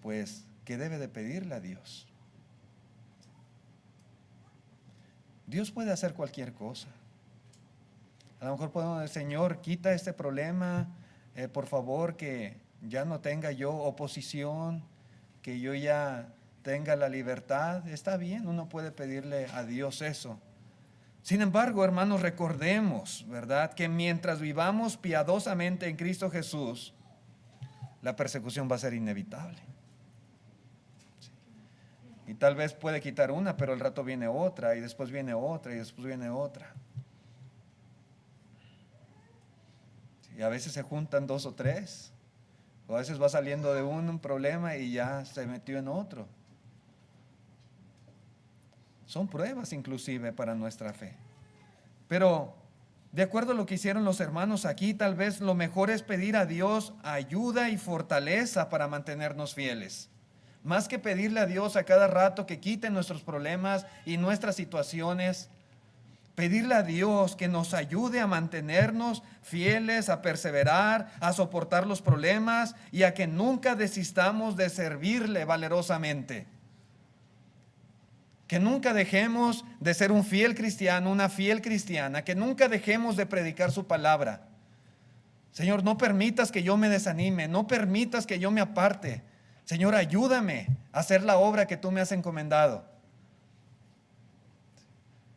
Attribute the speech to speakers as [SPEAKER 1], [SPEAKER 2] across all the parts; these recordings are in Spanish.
[SPEAKER 1] pues, ¿qué debe de pedirle a Dios? Dios puede hacer cualquier cosa. A lo mejor podemos decir: Señor, quita este problema, por favor, que ya no tenga yo oposición, que yo ya tenga la libertad. Está bien, uno puede pedirle a Dios eso. Sin embargo, hermanos, recordemos, ¿verdad?, que mientras vivamos piadosamente en Cristo Jesús, la persecución va a ser inevitable. Y tal vez puede quitar una, pero al rato viene otra, y después viene otra, y después viene otra. Y a veces se juntan 2 o 3, o a veces va saliendo de un problema y ya se metió en otro. Son pruebas inclusive para nuestra fe. Pero de acuerdo a lo que hicieron los hermanos aquí, tal vez lo mejor es pedir a Dios ayuda y fortaleza para mantenernos fieles. Más que pedirle a Dios a cada rato que quite nuestros problemas y nuestras situaciones, pedirle a Dios que nos ayude a mantenernos fieles, a perseverar, a soportar los problemas y a que nunca desistamos de servirle valerosamente. Que nunca dejemos de ser un fiel cristiano, una fiel cristiana, que nunca dejemos de predicar su palabra. Señor, no permitas que yo me desanime, no permitas que yo me aparte. Señor, ayúdame a hacer la obra que tú me has encomendado.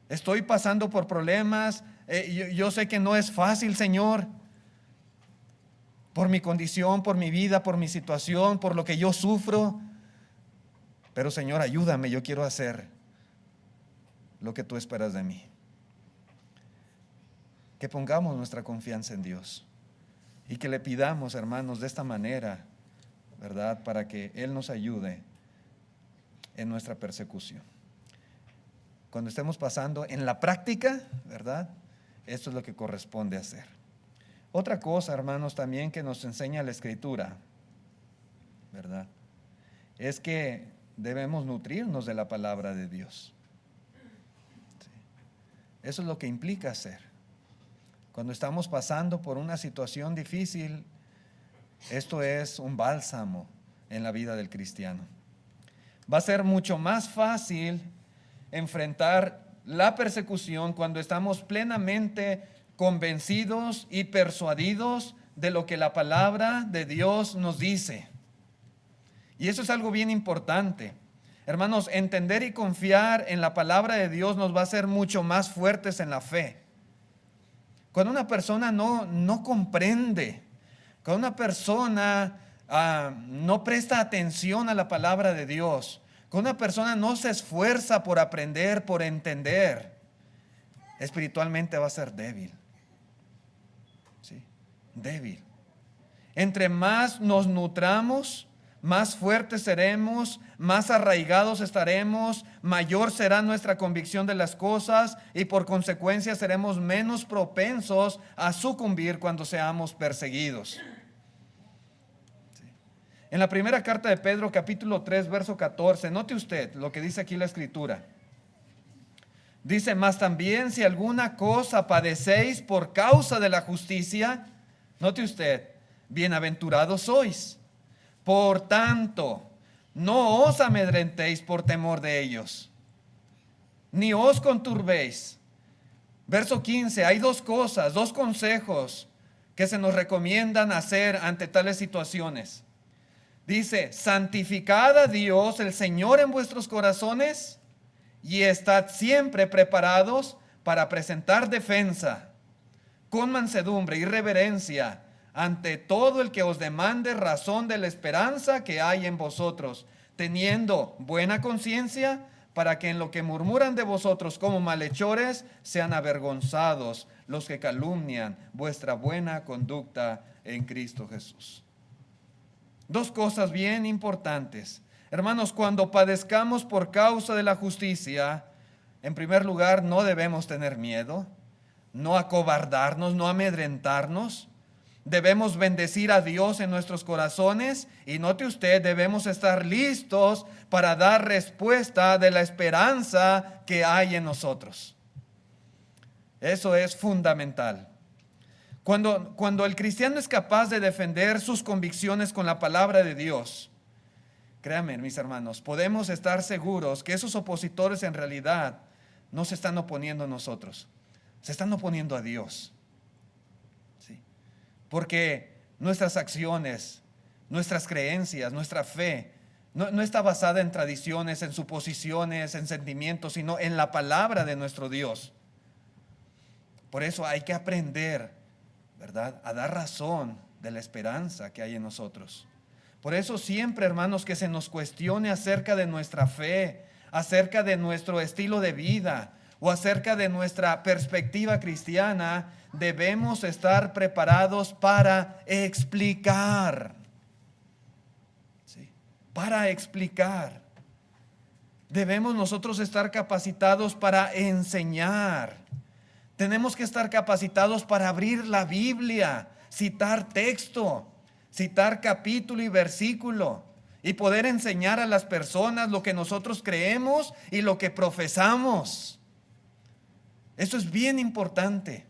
[SPEAKER 1] Estoy pasando por problemas, yo sé que no es fácil, Señor, por mi condición, por mi vida, por mi situación, por lo que yo sufro. Pero Señor, ayúdame, yo quiero hacer lo que tú esperas de mí. Que pongamos nuestra confianza en Dios y que le pidamos, hermanos, de esta manera, ¿verdad?, para que Él nos ayude en nuestra persecución. Cuando estemos pasando en la práctica, ¿verdad?, esto es lo que corresponde hacer. Otra cosa, hermanos, también que nos enseña la Escritura, ¿verdad?, es que debemos nutrirnos de la palabra de Dios. Eso es lo que implica hacer. Cuando estamos pasando por una situación difícil, esto es un bálsamo en la vida del cristiano. Va a ser mucho más fácil enfrentar la persecución cuando estamos plenamente convencidos y persuadidos de lo que la palabra de Dios nos dice. Y eso es algo bien importante. Hermanos, entender y confiar en la palabra de Dios nos va a hacer mucho más fuertes en la fe. Cuando una persona no comprende, cuando una persona no presta atención a la palabra de Dios, cuando una persona no se esfuerza por aprender, por entender, espiritualmente va a ser débil. ¿Sí? Débil. Entre más nos nutramos, más fuertes seremos, más arraigados estaremos, mayor será nuestra convicción de las cosas y por consecuencia seremos menos propensos a sucumbir cuando seamos perseguidos. En la primera carta de Pedro, capítulo 3, verso 14, note usted lo que dice aquí la Escritura. Dice: mas también si alguna cosa padecéis por causa de la justicia, note usted, bienaventurados sois. Por tanto, no os amedrentéis por temor de ellos, ni os conturbéis. Verso 15, hay dos cosas, dos consejos que se nos recomiendan hacer ante tales situaciones. Dice: santificad a Dios el Señor en vuestros corazones y estad siempre preparados para presentar defensa con mansedumbre y reverencia ante todo el que os demande razón de la esperanza que hay en vosotros, teniendo buena conciencia, para que en lo que murmuran de vosotros como malhechores sean avergonzados los que calumnian vuestra buena conducta en Cristo Jesús. Dos cosas bien importantes. Hermanos, cuando padezcamos por causa de la justicia, en primer lugar, no debemos tener miedo, no acobardarnos, no amedrentarnos. Debemos bendecir a Dios en nuestros corazones y note usted, debemos estar listos para dar respuesta de la esperanza que hay en nosotros. Eso es fundamental. Cuando el cristiano es capaz de defender sus convicciones con la palabra de Dios, créanme, mis hermanos, podemos estar seguros que esos opositores en realidad no se están oponiendo a nosotros, se están oponiendo a Dios. ¿Sí? Porque nuestras acciones, nuestras creencias, nuestra fe, no está basada en tradiciones, en suposiciones, en sentimientos, sino en la palabra de nuestro Dios. Por eso hay que aprender, ¿verdad?, a dar razón de la esperanza que hay en nosotros. Por eso siempre, hermanos, que se nos cuestione acerca de nuestra fe, acerca de nuestro estilo de vida o acerca de nuestra perspectiva cristiana, debemos estar preparados para explicar. ¿Sí? Para explicar. Debemos nosotros estar capacitados para enseñar. Tenemos que estar capacitados para abrir la Biblia, citar texto, citar capítulo y versículo y poder enseñar a las personas lo que nosotros creemos y lo que profesamos. Eso es bien importante.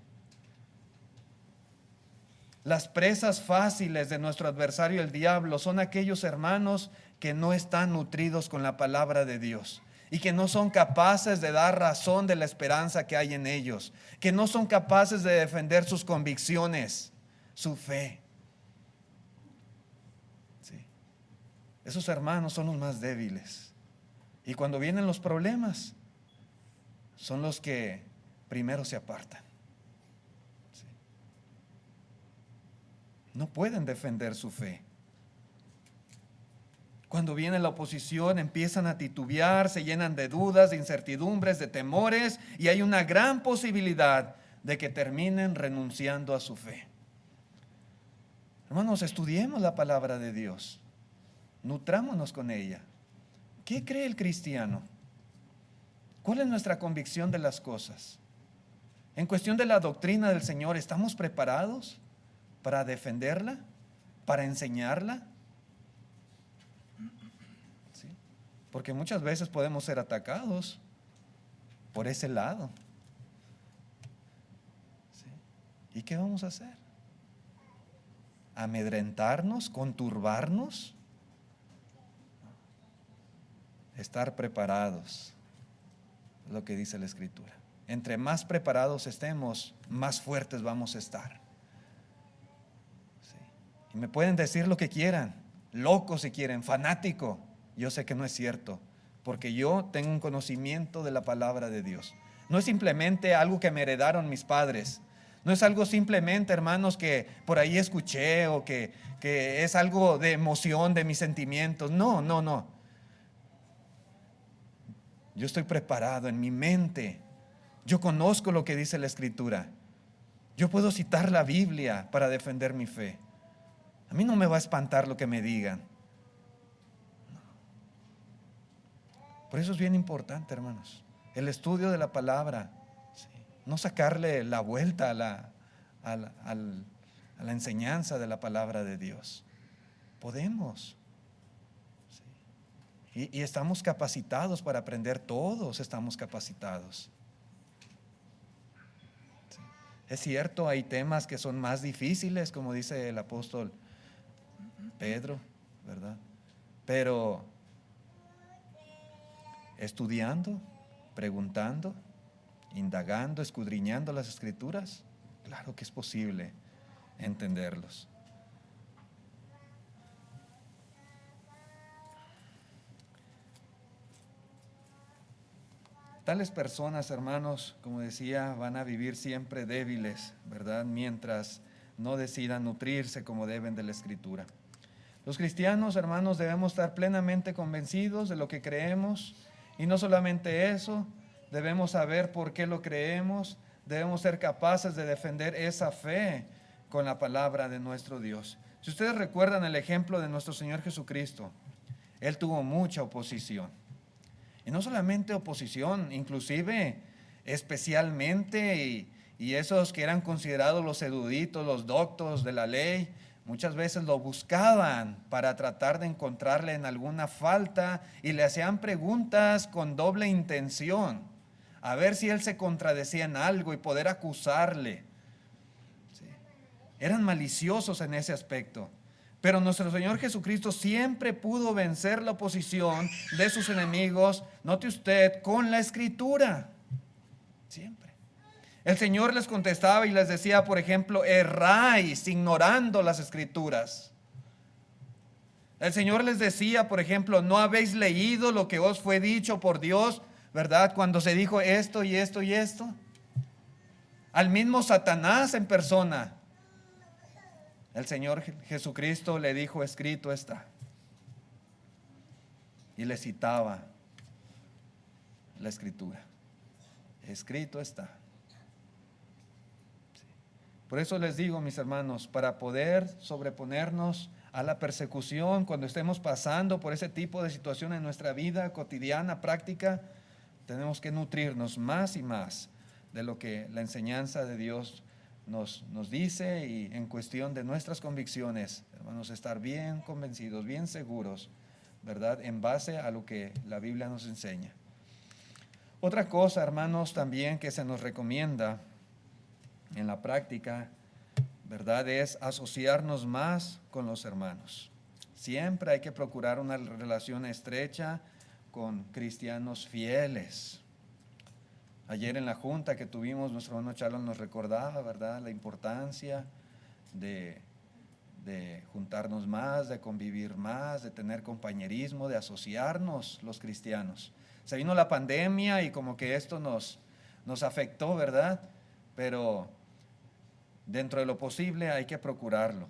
[SPEAKER 1] Las presas fáciles de nuestro adversario el diablo son aquellos hermanos que no están nutridos con la palabra de Dios y que no son capaces de dar razón de la esperanza que hay en ellos, que no son capaces de defender sus convicciones, su fe. Sí. Esos hermanos son los más débiles. Y cuando vienen los problemas, son los que primero se apartan. Sí. No pueden defender su fe. Cuando viene la oposición, empiezan a titubear, se llenan de dudas, de incertidumbres, de temores, y hay una gran posibilidad de que terminen renunciando a su fe. Hermanos, estudiemos la palabra de Dios, nutrámonos con ella. ¿Qué cree el cristiano? ¿Cuál es nuestra convicción de las cosas? En cuestión de la doctrina del Señor, ¿estamos preparados para defenderla, para enseñarla? ¿Sí? Porque muchas veces podemos ser atacados por ese lado. ¿Sí? ¿Y qué vamos a hacer? ¿Amedrentarnos? ¿Conturbarnos? Estar preparados, es lo que dice la Escritura. Entre más preparados estemos, más fuertes vamos a estar. Sí. Y me pueden decir lo que quieran, loco si quieren, fanático. Yo sé que no es cierto, porque yo tengo un conocimiento de la palabra de Dios. No es simplemente algo que me heredaron mis padres. No es algo simplemente, hermanos, que por ahí escuché o que es algo de emoción, de mis sentimientos. No. Yo estoy preparado en mi mente. Yo conozco lo que dice la Escritura. Yo puedo citar la Biblia para defender mi fe. A mí no me va a espantar lo que me digan. Por eso es bien importante, hermanos, el estudio de la palabra. ¿Sí? No sacarle la vuelta a la enseñanza de la palabra de Dios. Podemos. ¿Sí? Y estamos capacitados para aprender, todos estamos capacitados. ¿Sí? Es cierto, hay temas que son más difíciles, como dice el apóstol Pedro, ¿verdad? Pero estudiando, preguntando, indagando, escudriñando las Escrituras, claro que es posible entenderlos. Tales personas, hermanos, como decía, van a vivir siempre débiles, ¿verdad? Mientras no decidan nutrirse como deben de la Escritura. Los cristianos, hermanos, debemos estar plenamente convencidos de lo que creemos, y no solamente eso, debemos saber por qué lo creemos, debemos ser capaces de defender esa fe con la palabra de nuestro Dios. Si ustedes recuerdan el ejemplo de nuestro Señor Jesucristo, Él tuvo mucha oposición. Y no solamente oposición, inclusive especialmente, y esos que eran considerados los eruditos, los doctos de la ley, muchas veces lo buscaban para tratar de encontrarle en alguna falta y le hacían preguntas con doble intención, a ver si él se contradecía en algo y poder acusarle. ¿Sí? Eran maliciosos en ese aspecto. Pero nuestro Señor Jesucristo siempre pudo vencer la oposición de sus enemigos, note usted, con la Escritura. Siempre. El Señor les contestaba y les decía, por ejemplo, erráis ignorando las Escrituras. El Señor les decía, por ejemplo, no habéis leído lo que os fue dicho por Dios, ¿verdad? Cuando se dijo esto y esto y esto. Al mismo Satanás en persona, el Señor Jesucristo le dijo, escrito está. Y le citaba la Escritura. Escrito está. Por eso les digo, mis hermanos, para poder sobreponernos a la persecución cuando estemos pasando por ese tipo de situación en nuestra vida cotidiana, práctica, tenemos que nutrirnos más y más de lo que la enseñanza de Dios nos dice, y en cuestión de nuestras convicciones, hermanos, estar bien convencidos, bien seguros, ¿verdad? En base a lo que la Biblia nos enseña. Otra cosa, hermanos, también que se nos recomienda en la práctica, ¿verdad?, es asociarnos más con los hermanos. Siempre hay que procurar una relación estrecha con cristianos fieles. Ayer en la junta que tuvimos, nuestro hermano Charles nos recordaba, ¿verdad?, la importancia de juntarnos más, de convivir más, de tener compañerismo, de asociarnos los cristianos. Se vino la pandemia y como que esto nos afectó, ¿verdad? Pero dentro de lo posible hay que procurarlo.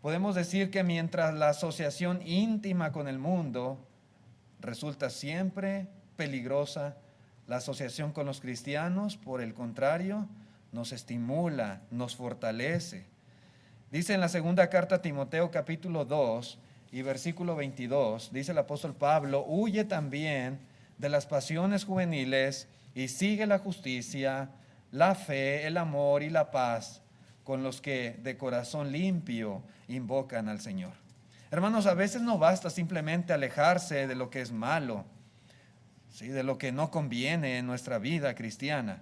[SPEAKER 1] Podemos decir que mientras la asociación íntima con el mundo resulta siempre peligrosa, la asociación con los cristianos, por el contrario, nos estimula, nos fortalece. Dice en la segunda carta a Timoteo capítulo 2 y versículo 22, dice el apóstol Pablo, huye también de las pasiones juveniles y sigue la justicia, la fe, el amor y la paz con los que de corazón limpio invocan al Señor. Hermanos, a veces no basta simplemente alejarse de lo que es malo, ¿sí?, de lo que no conviene en nuestra vida cristiana.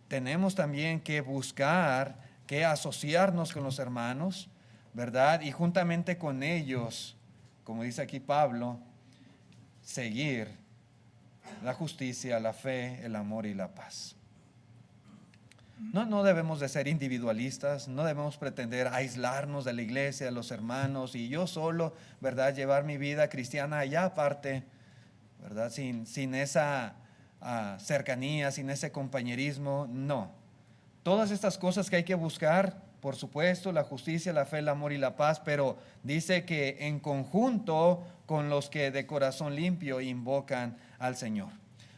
[SPEAKER 1] Tenemos también que buscar, que asociarnos con los hermanos, ¿verdad? Y juntamente con ellos, como dice aquí Pablo, seguir la justicia, la fe, el amor y la paz. No debemos de ser individualistas, no debemos pretender aislarnos de la iglesia, de los hermanos, y yo solo, ¿verdad?, llevar mi vida cristiana allá aparte, ¿verdad?, sin esa cercanía, sin ese compañerismo. No. Todas estas cosas que hay que buscar, por supuesto, la justicia, la fe, el amor y la paz, pero dice que en conjunto con los que de corazón limpio invocan al Señor.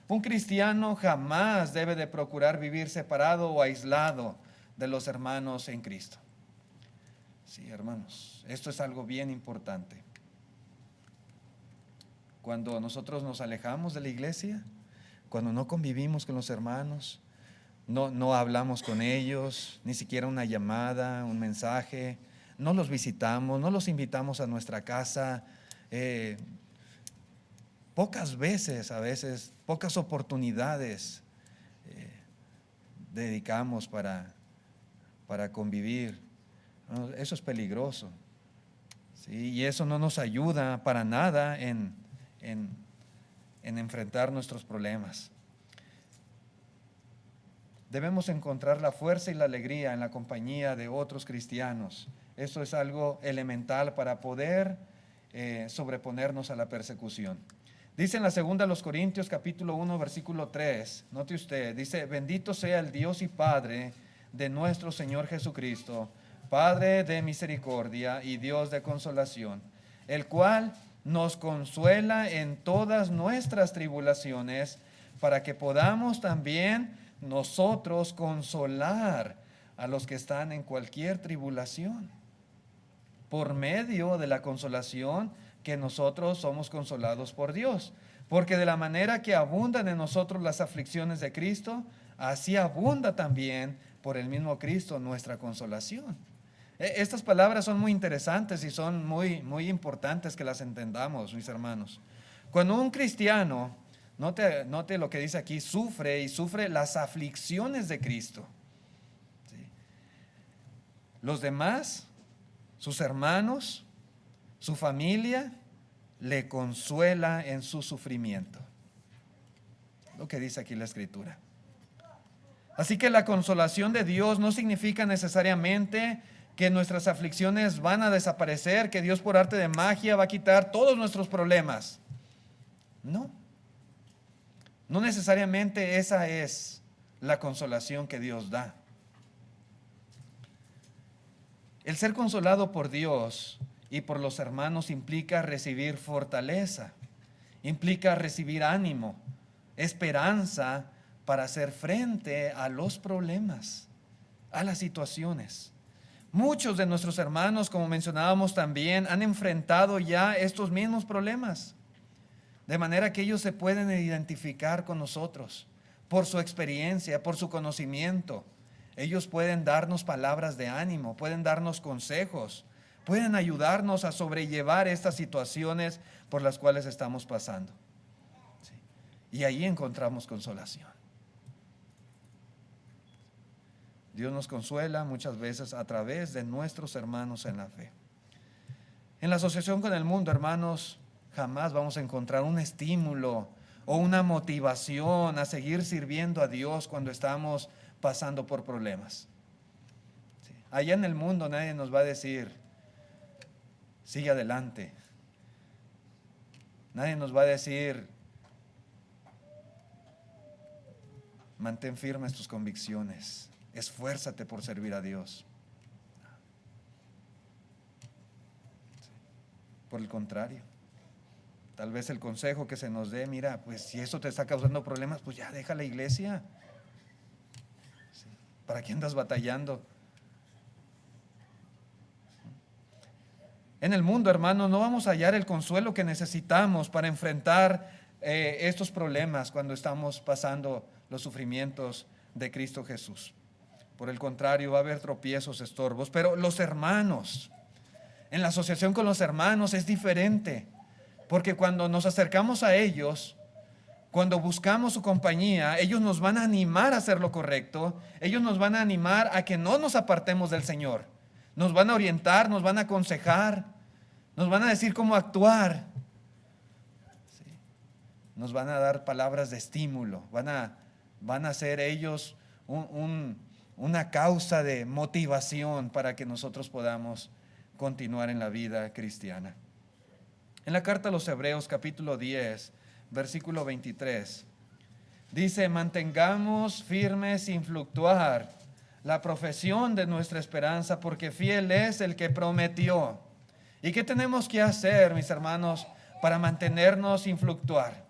[SPEAKER 1] Un cristiano jamás debe de procurar vivir separado o aislado de los hermanos en Cristo. Sí, hermanos, esto es algo bien importante. Cuando nosotros nos alejamos de la iglesia, cuando no convivimos con los hermanos, no hablamos con ellos, ni siquiera una llamada, un mensaje, no los visitamos, no los invitamos a nuestra casa, pocas veces, a veces, pocas oportunidades dedicamos para convivir. Eso es peligroso, ¿sí? Y eso no nos ayuda para nada en enfrentar nuestros problemas. Debemos encontrar la fuerza y la alegría en la compañía de otros cristianos. Esto es algo elemental para poder sobreponernos a la persecución. Dice en la segunda de los Corintios capítulo 1 versículo 3, note usted, dice, bendito sea el Dios y Padre de nuestro Señor Jesucristo, Padre de misericordia y Dios de consolación, el cual nos consuela en todas nuestras tribulaciones, para que podamos también nosotros consolar a los que están en cualquier tribulación, por medio de la consolación que nosotros somos consolados por Dios. Porque de la manera que abundan en nosotros las aflicciones de Cristo, así abunda también por el mismo Cristo nuestra consolación. Estas palabras son muy interesantes y son muy importantes que las entendamos, mis hermanos. Cuando un cristiano, note lo que dice aquí, sufre las aflicciones de Cristo, ¿sí? Los demás sus hermanos, su familia, le consuela en su sufrimiento. Lo que dice aquí la Escritura. Así que la consolación de Dios no significa necesariamente que nuestras aflicciones van a desaparecer, que Dios por arte de magia va a quitar todos nuestros problemas. No. No necesariamente esa es la consolación que Dios da. El ser consolado por Dios y por los hermanos implica recibir fortaleza, implica recibir ánimo, esperanza para hacer frente a los problemas, a las situaciones. Muchos de nuestros hermanos, como mencionábamos también, han enfrentado ya estos mismos problemas, de manera que ellos se pueden identificar con nosotros por su experiencia, por su conocimiento. Ellos pueden darnos palabras de ánimo, pueden darnos consejos, pueden ayudarnos a sobrellevar estas situaciones por las cuales estamos pasando. Sí. Y ahí encontramos consolación. Dios nos consuela muchas veces a través de nuestros hermanos en la fe. En la asociación con el mundo, hermanos, jamás vamos a encontrar un estímulo o una motivación a seguir sirviendo a Dios cuando estamos pasando por problemas. Sí. Allá en el mundo nadie nos va a decir, sigue adelante. Nadie nos va a decir, mantén firmes tus convicciones, esfuérzate por servir a Dios. Por el contrario, tal vez el consejo que se nos dé, mira, pues si eso te está causando problemas, pues ya deja la iglesia. ¿Para qué andas batallando? En el mundo, hermanos, no vamos a hallar el consuelo que necesitamos para enfrentar estos problemas cuando estamos pasando los sufrimientos de Cristo Jesús. Por el contrario, va a haber tropiezos, estorbos. Pero los hermanos, en la asociación con los hermanos es diferente, porque cuando nos acercamos a ellos, cuando buscamos su compañía, ellos nos van a animar a hacer lo correcto, ellos nos van a animar a que no nos apartemos del Señor, nos van a orientar, nos van a aconsejar, nos van a decir cómo actuar, sí. Nos van a dar palabras de estímulo, van a ser ellos una causa de motivación para que nosotros podamos continuar en la vida cristiana. En la carta a los Hebreos, capítulo 10, versículo 23, dice, mantengamos firmes sin fluctuar la profesión de nuestra esperanza, porque fiel es el que prometió. ¿Y qué tenemos que hacer, mis hermanos, para mantenernos sin fluctuar?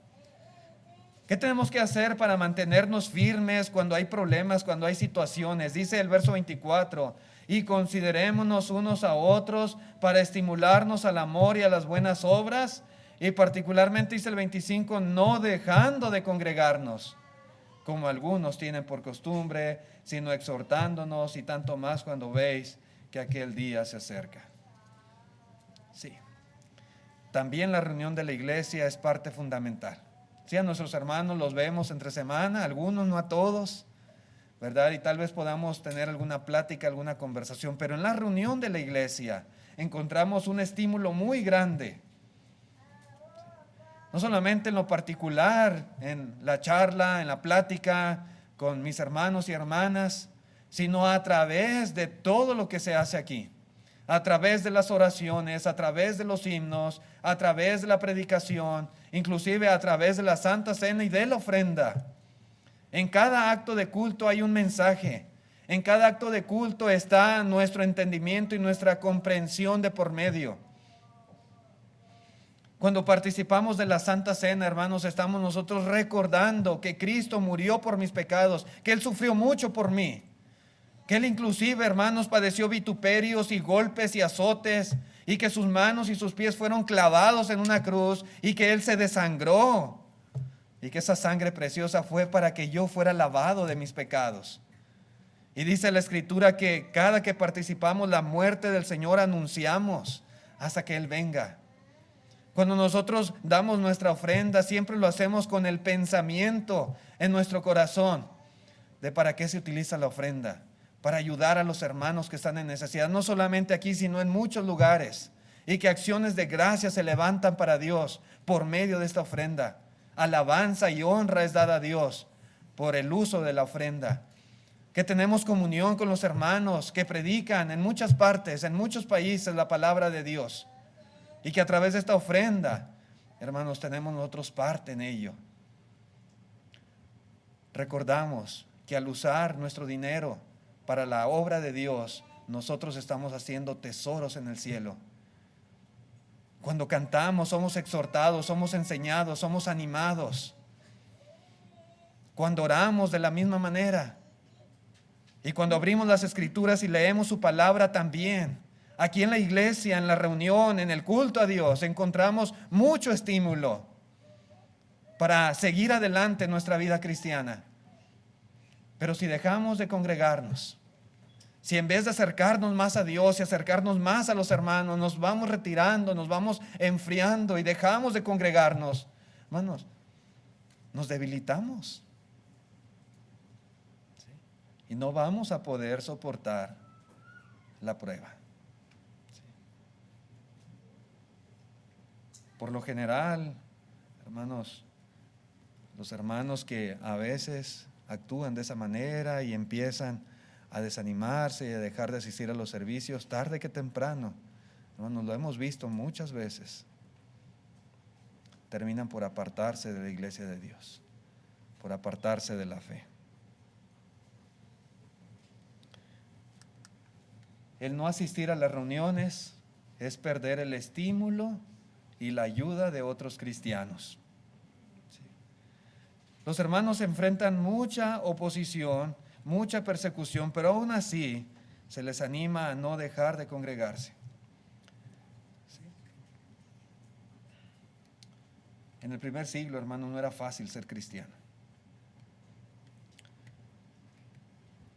[SPEAKER 1] ¿Qué tenemos que hacer para mantenernos firmes cuando hay problemas, cuando hay situaciones? Dice el verso 24, y considerémonos unos a otros para estimularnos al amor y a las buenas obras. Y particularmente dice el 25, no dejando de congregarnos, como algunos tienen por costumbre, sino exhortándonos, y tanto más cuando veis que aquel día se acerca. Sí. También la reunión de la iglesia es parte fundamental. Sí, a nuestros hermanos los vemos entre semana, algunos, no a todos, ¿verdad? Y tal vez podamos tener alguna plática, alguna conversación, pero en la reunión de la iglesia encontramos un estímulo muy grande. No solamente en lo particular, en la charla, en la plática con mis hermanos y hermanas, sino a través de todo lo que se hace aquí. A través de las oraciones, a través de los himnos, a través de la predicación, inclusive a través de la Santa Cena y de la ofrenda. En cada acto de culto hay un mensaje. En cada acto de culto está nuestro entendimiento y nuestra comprensión de por medio. Cuando participamos de la Santa Cena, hermanos, estamos nosotros recordando que Cristo murió por mis pecados, que Él sufrió mucho por mí, que Él inclusive, hermanos, padeció vituperios y golpes y azotes, y que sus manos y sus pies fueron clavados en una cruz, y que Él se desangró, y que esa sangre preciosa fue para que yo fuera lavado de mis pecados. Y dice la Escritura que cada que participamos la muerte del Señor anunciamos hasta que Él venga. Cuando nosotros damos nuestra ofrenda, siempre lo hacemos con el pensamiento en nuestro corazón de para qué se utiliza la ofrenda. para ayudar a los hermanos que están en necesidad, no solamente aquí, sino en muchos lugares. Y que acciones de gracia se levantan para Dios por medio de esta ofrenda. Alabanza y honra es dada a Dios por el uso de la ofrenda. Que tenemos comunión con los hermanos que predican en muchas partes, en muchos países, la palabra de Dios. Y que a través de esta ofrenda, hermanos, tenemos nosotros parte en ello. Recordamos que al usar nuestro dinero para la obra de Dios, nosotros estamos haciendo tesoros en el cielo. Cuando cantamos, somos exhortados, somos enseñados, somos animados. Cuando oramos de la misma manera. Y cuando abrimos las escrituras y leemos su palabra también. Aquí en la iglesia, en la reunión, en el culto a Dios, encontramos mucho estímulo para seguir adelante en nuestra vida cristiana. Pero si dejamos de congregarnos, si en vez de acercarnos más a Dios y acercarnos más a los hermanos, nos vamos retirando, nos vamos enfriando y dejamos de congregarnos, hermanos, nos debilitamos. ¿Sí? Y no vamos a poder soportar la prueba. ¿Sí? Por lo general, hermanos, los hermanos que a veces actúan de esa manera y empiezan a desanimarse y a dejar de asistir a los servicios, tarde que temprano, hermanos, lo hemos visto muchas veces, terminan por apartarse de la iglesia de Dios, por apartarse de la fe. El no asistir a las reuniones es perder el estímulo y la ayuda de otros cristianos. Los hermanos enfrentan mucha oposición, mucha persecución, pero aún así se les anima a no dejar de congregarse. ¿Sí? En el primer siglo, hermano, no era fácil ser cristiano.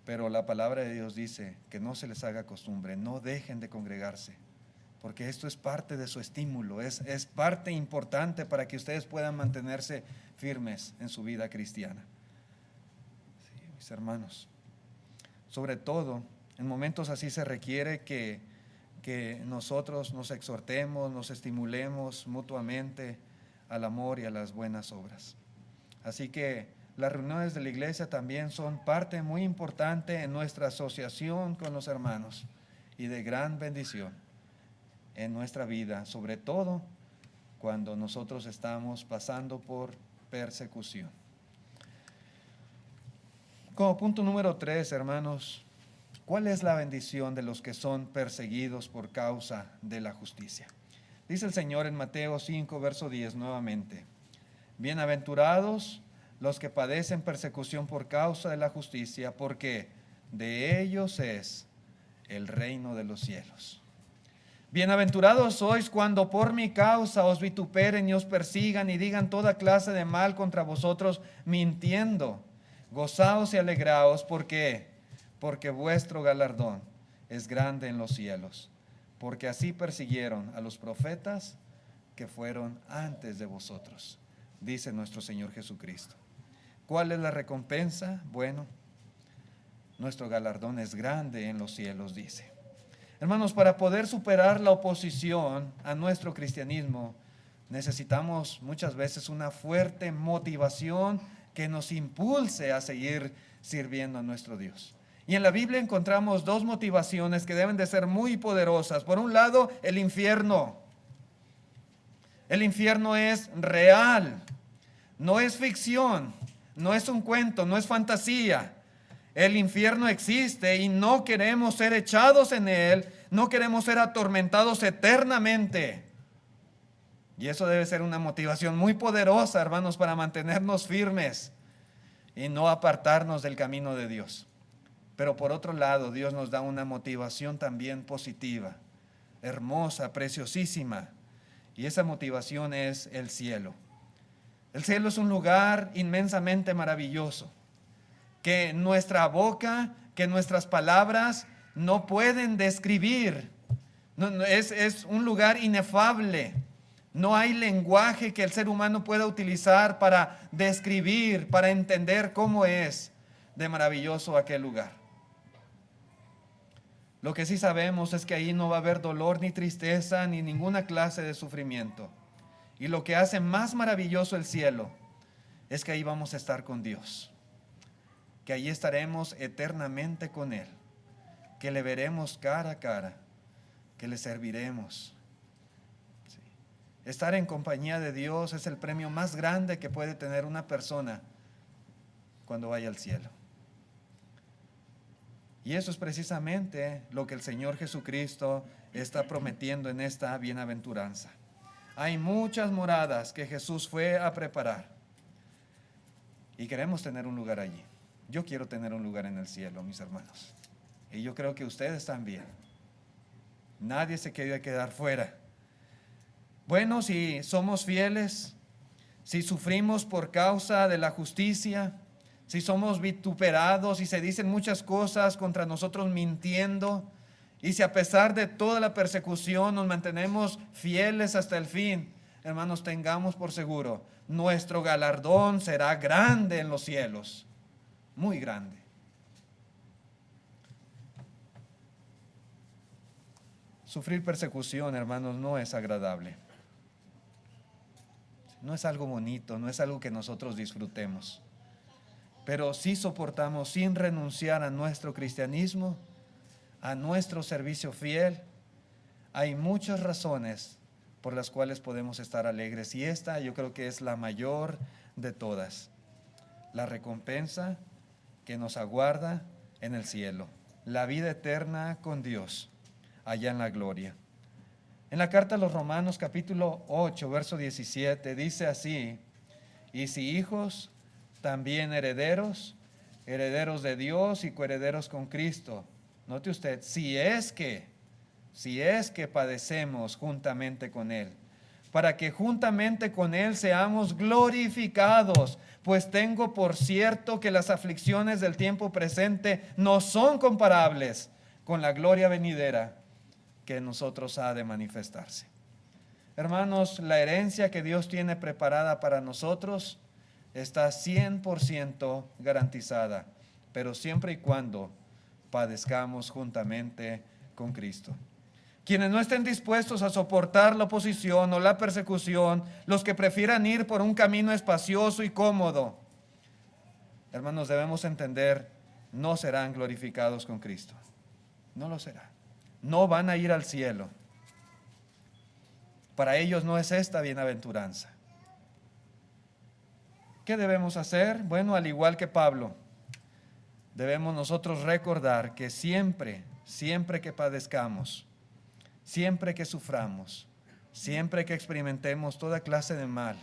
[SPEAKER 1] Pero la palabra de Dios dice que no se les haga costumbre, no dejen de congregarse, porque esto es parte de su estímulo, es parte importante para que ustedes puedan mantenerse firmes en su vida cristiana. Sí, mis hermanos, sobre todo en momentos así se requiere que nosotros nos exhortemos, nos estimulemos mutuamente al amor y a las buenas obras. Así que las reuniones de la iglesia también son parte muy importante en nuestra asociación con los hermanos y de gran bendición en nuestra vida, sobre todo cuando nosotros estamos pasando por persecución. Como punto número 3, hermanos, ¿cuál es la bendición de los que son perseguidos por causa de la justicia? Dice el Señor en Mateo 5, verso 10 nuevamente: bienaventurados los que padecen persecución por causa de la justicia, porque de ellos es el reino de los cielos. Bienaventurados sois cuando por mi causa os vituperen y os persigan y digan toda clase de mal contra vosotros, mintiendo. Gozaos y alegraos, porque vuestro galardón es grande en los cielos, porque así persiguieron a los profetas que fueron antes de vosotros, dice nuestro Señor Jesucristo. ¿Cuál es la recompensa? Bueno, nuestro galardón es grande en los cielos, dice. Hermanos, para poder superar la oposición a nuestro cristianismo, necesitamos muchas veces una fuerte motivación que nos impulse a seguir sirviendo a nuestro Dios. Y en la Biblia encontramos dos motivaciones que deben de ser muy poderosas. Por un lado, el infierno. El infierno es real, no es ficción, no es un cuento, no es fantasía. El infierno existe y no queremos ser echados en él, no queremos ser atormentados eternamente. Y eso debe ser una motivación muy poderosa, hermanos, para mantenernos firmes y no apartarnos del camino de Dios. Pero por otro lado, Dios nos da una motivación también positiva, hermosa, preciosísima. Y esa motivación es el cielo. El cielo es un lugar inmensamente maravilloso, que nuestra boca, que nuestras palabras no pueden describir. Es un lugar inefable. No hay lenguaje que el ser humano pueda utilizar para describir, para entender cómo es de maravilloso aquel lugar. Lo que sí sabemos es que ahí no va a haber dolor ni tristeza ni ninguna clase de sufrimiento. Y lo que hace más maravilloso el cielo es que ahí vamos a estar con Dios, que ahí estaremos eternamente con Él, que le veremos cara a cara, que le serviremos. Sí. Estar en compañía de Dios es el premio más grande que puede tener una persona cuando vaya al cielo. Y eso es precisamente lo que el Señor Jesucristo está prometiendo en esta bienaventuranza. Hay muchas moradas que Jesús fue a preparar y queremos tener un lugar allí. Yo quiero tener un lugar en el cielo, mis hermanos. Y yo creo que ustedes también. Nadie se quiere quedar fuera. Bueno, si somos fieles, si sufrimos por causa de la justicia, si somos vituperados y se dicen muchas cosas contra nosotros mintiendo, y si a pesar de toda la persecución nos mantenemos fieles hasta el fin, hermanos, tengamos por seguro, nuestro galardón será grande en los cielos, muy grande. Sufrir persecución, hermanos, no es agradable. No es algo bonito, no es algo que nosotros disfrutemos. Pero si soportamos sin renunciar a nuestro cristianismo, a nuestro servicio fiel, hay muchas razones por las cuales podemos estar alegres. Y esta yo creo que es la mayor de todas. La recompensa que nos aguarda en el cielo. La vida eterna con Dios, allá en la gloria. En la carta a los Romanos capítulo 8, verso 17, dice así: y si hijos, también herederos, herederos de Dios y coherederos con Cristo. Note usted, si es que padecemos juntamente con Él, para que juntamente con Él seamos glorificados, pues tengo por cierto que las aflicciones del tiempo presente no son comparables con la gloria venidera que en nosotros ha de manifestarse. Hermanos, la herencia que Dios tiene preparada para nosotros está 100% garantizada, pero siempre y cuando padezcamos juntamente con Cristo. Quienes no estén dispuestos a soportar la oposición o la persecución, los que prefieran ir por un camino espacioso y cómodo, hermanos, debemos entender, no serán glorificados con Cristo. No lo será. No van a ir al cielo. Para ellos no es esta bienaventuranza. ¿Qué debemos hacer? Bueno, al igual que Pablo, debemos nosotros recordar que siempre que padezcamos, siempre que suframos, siempre que experimentemos toda clase de mal,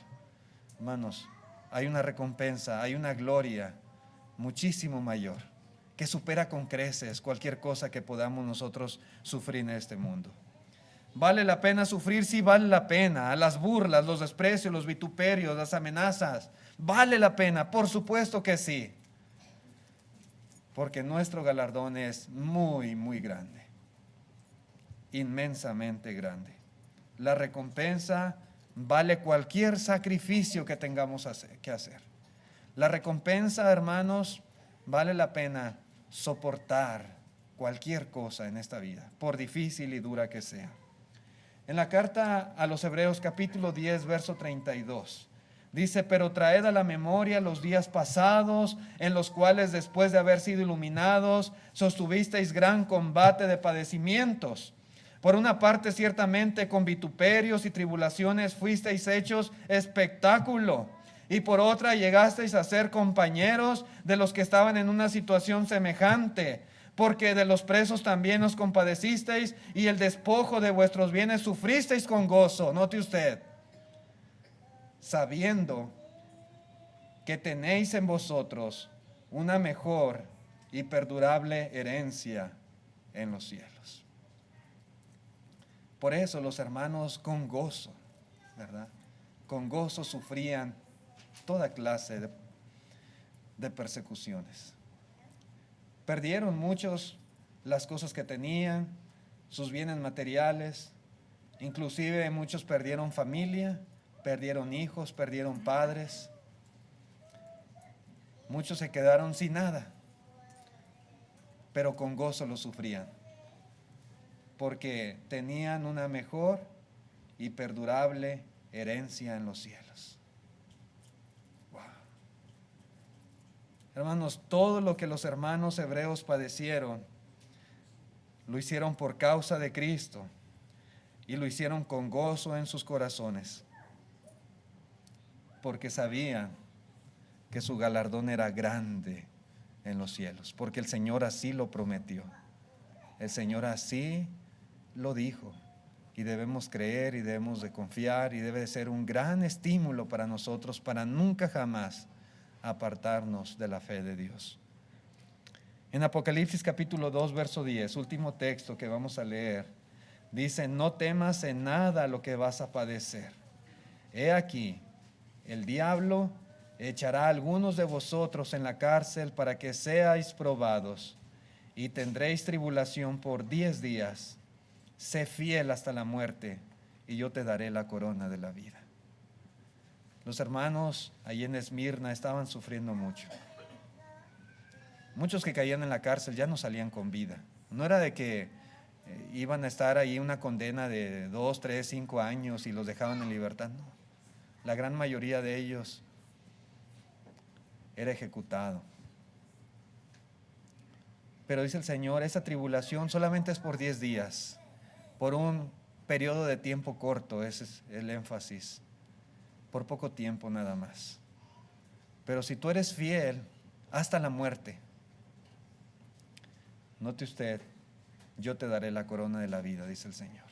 [SPEAKER 1] hermanos, hay una recompensa, hay una gloria muchísimo mayor, que supera con creces cualquier cosa que podamos nosotros sufrir en este mundo. ¿Vale la pena sufrir? Sí, vale la pena. A las burlas, los desprecios, los vituperios, las amenazas, ¿vale la pena? Por supuesto que sí. Porque nuestro galardón es muy, muy grande. Inmensamente grande. La recompensa vale cualquier sacrificio que tengamos que hacer. La recompensa, hermanos, vale la pena soportar cualquier cosa en esta vida, por difícil y dura que sea. En la carta a los Hebreos capítulo 10, verso 32, dice: pero traed a la memoria los días pasados, en los cuales después de haber sido iluminados, sostuvisteis gran combate de padecimientos. Por una parte, ciertamente, con vituperios y tribulaciones fuisteis hechos espectáculo, y por otra llegasteis a ser compañeros de los que estaban en una situación semejante, porque de los presos también os compadecisteis, y el despojo de vuestros bienes sufristeis con gozo. Note usted, sabiendo que tenéis en vosotros una mejor y perdurable herencia en los cielos. Por eso los hermanos con gozo, ¿verdad? Con gozo sufrían toda clase de persecuciones. Perdieron muchos las cosas que tenían, sus bienes materiales, inclusive muchos perdieron familia, perdieron hijos, perdieron padres. Muchos se quedaron sin nada, pero con gozo lo sufrían. porque tenían una mejor y perdurable herencia en los cielos. Wow. Hermanos, todo lo que los hermanos hebreos padecieron, lo hicieron por causa de Cristo y lo hicieron con gozo en sus corazones, porque sabían que su galardón era grande en los cielos, porque el Señor así lo prometió. El Señor así lo dijo, y debemos creer y debemos de confiar, y debe de ser un gran estímulo para nosotros para nunca jamás apartarnos de la fe de Dios. En Apocalipsis capítulo 2 verso 10, último texto que vamos a leer, dice: no temas en nada lo que vas a padecer. He aquí, el diablo echará a algunos de vosotros en la cárcel para que seáis probados, y tendréis tribulación por 10 días. Sé fiel hasta la muerte, y yo te daré la corona de la vida. Los hermanos allí en Esmirna estaban sufriendo mucho. Muchos que caían en la cárcel ya no salían con vida. No era de que iban a estar ahí una condena de 2, 3, 5 años y los dejaban en libertad. No. La gran mayoría de ellos era ejecutado. Pero dice el Señor, esa tribulación solamente es por 10 días, por un periodo de tiempo corto, ese es el énfasis, por poco tiempo nada más. Pero si tú eres fiel hasta la muerte, note usted, yo te daré la corona de la vida, dice el Señor.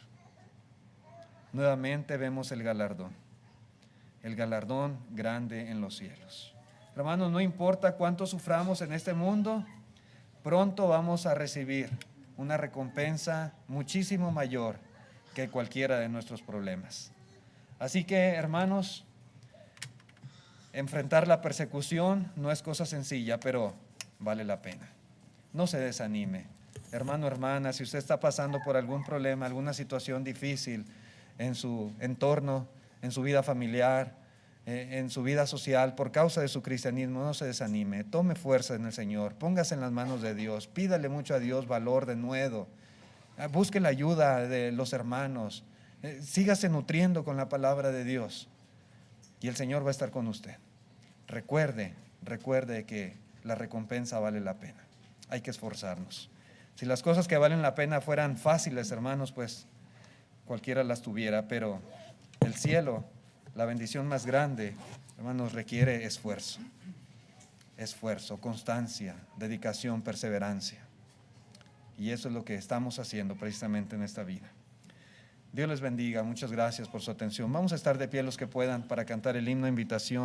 [SPEAKER 1] Nuevamente vemos el galardón grande en los cielos. Hermanos, no importa cuánto suframos en este mundo, pronto vamos a recibir una recompensa muchísimo mayor que cualquiera de nuestros problemas. Así que, hermanos, enfrentar la persecución no es cosa sencilla, pero vale la pena. No se desanime. Hermano, hermana, si usted está pasando por algún problema, alguna situación difícil en su entorno, en su vida familiar, en su vida social, por causa de su cristianismo, no se desanime. Tome fuerza en el Señor, póngase en las manos de Dios, pídale mucho a Dios valor de nuevo, busque la ayuda de los hermanos, sígase nutriendo con la palabra de Dios y el Señor va a estar con usted. Recuerde que la recompensa vale la pena. Hay que esforzarnos. Si las cosas que valen la pena fueran fáciles, hermanos, pues cualquiera las tuviera, pero el cielo, la bendición más grande, hermanos, requiere esfuerzo, constancia, dedicación, perseverancia. Y eso es lo que estamos haciendo precisamente en esta vida. Dios les bendiga, muchas gracias por su atención. Vamos a estar de pie los que puedan para cantar el himno de invitación.